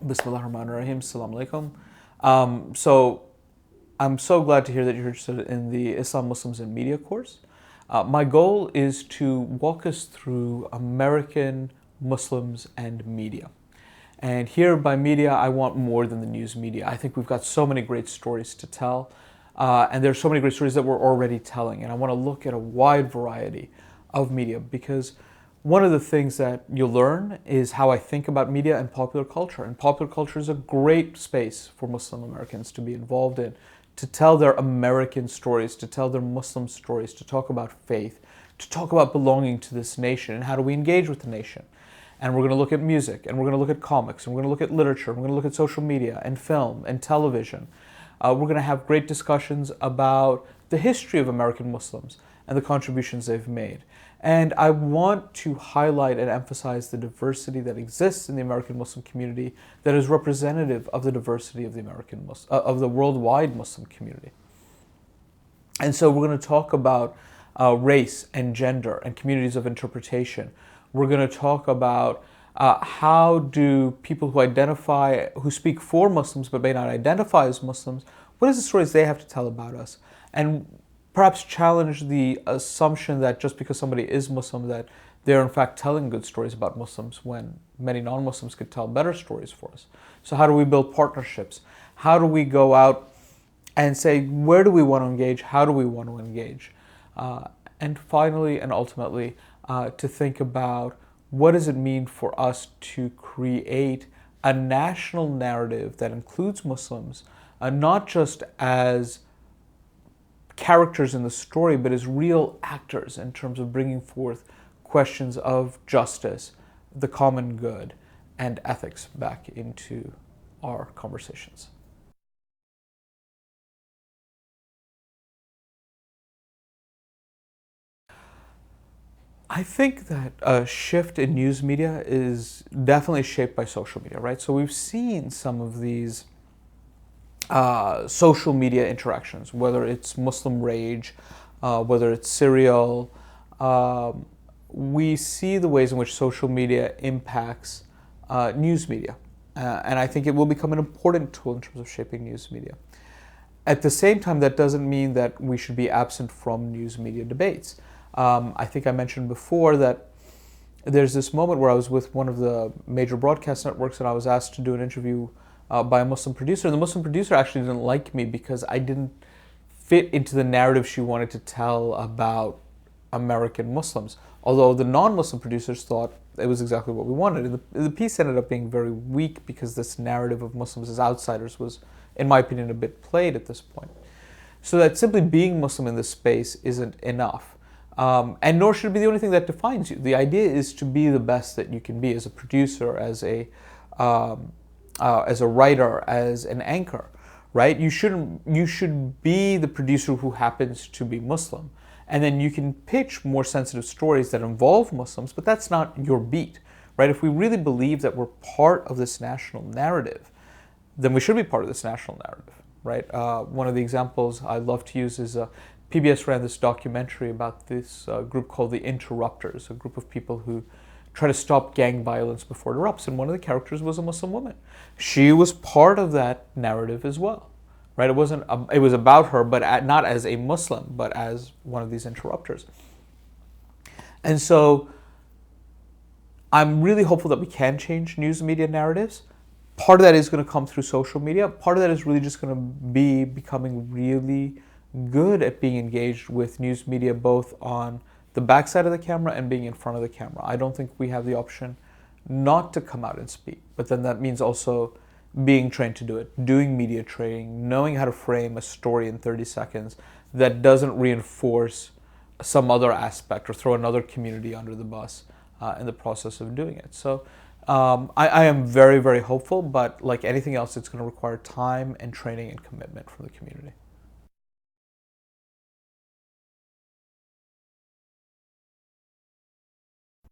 Bismillah ar-Rahman ar-Rahim. Assalamu alaikum. So I'm so glad to hear that you're interested in the Islam, Muslims, and Media course. My goal is to walk us through American Muslims and media. And here by media, I want more than the news media. I think we've got so many great stories to tell, and there's so many great stories that we're already telling. And I want to look at a wide variety of media because one of the things that you'll learn is how I think about media and popular culture. And popular culture is a great space for Muslim Americans to be involved in, to tell their American stories, to tell their Muslim stories, to talk about faith, to talk about belonging to this nation and how do we engage with the nation. And we're going to look at music, and we're going to look at comics, and we're going to look at literature, and we're going to look at social media and film and television. We're going to have great discussions about the history of American Muslims and the contributions they've made. And I want to highlight and emphasize the diversity that exists in the American Muslim community that is representative of the diversity of the of the worldwide Muslim community. And so we're going to talk about race and gender and communities of interpretation. We're going to talk about how do people who speak for Muslims but may not identify as Muslims, what is the stories they have to tell about us? And perhaps challenge the assumption that just because somebody is Muslim that they're in fact telling good stories about Muslims when many non-Muslims could tell better stories for us. So how do we build partnerships? How do we go out and say, where do we want to engage? How do we want to engage? And finally and ultimately, to think about what does it mean for us to create a national narrative that includes Muslims, not just as characters in the story, but as real actors in terms of bringing forth questions of justice, the common good, and ethics back into our conversations. I think that a shift in news media is definitely shaped by social media, right? So we've seen some of these social media interactions, whether it's Muslim Rage, whether it's Serial. We see the ways in which social media impacts news media. And I think it will become an important tool in terms of shaping news media. At the same time, that doesn't mean that we should be absent from news media debates. I think I mentioned before that there's this moment where I was with one of the major broadcast networks and I was asked to do an interview by a Muslim producer. And the Muslim producer actually didn't like me because I didn't fit into the narrative she wanted to tell about American Muslims. Although the non-Muslim producers thought it was exactly what we wanted. And the piece ended up being very weak because this narrative of Muslims as outsiders was, in my opinion, a bit played at this point. So that simply being Muslim in this space isn't enough. And nor should it be the only thing that defines you. The idea is to be the best that you can be as a producer, as a writer, as an anchor, right? You should be the producer who happens to be Muslim. And then you can pitch more sensitive stories that involve Muslims, but that's not your beat, right? If we really believe that we're part of this national narrative, then we should be part of this national narrative, right? One of the examples I love to use is PBS ran this documentary about this group called the Interrupters, a group of people who try to stop gang violence before it erupts. And one of the characters was a Muslim woman. She was part of that narrative as well, right? It was about her, but not as a Muslim, but as one of these interrupters. And so I'm really hopeful that we can change news media narratives. Part of that is going to come through social media. Part of that is really just going to be becoming really good at being engaged with news media, both on the backside of the camera and being in front of the camera. I don't think we have the option not to come out and speak, but then that means also being trained to do it, doing media training, knowing how to frame a story in 30 seconds that doesn't reinforce some other aspect or throw another community under the bus in the process of doing it. So I am very, very hopeful, but like anything else, it's going to require time and training and commitment from the community.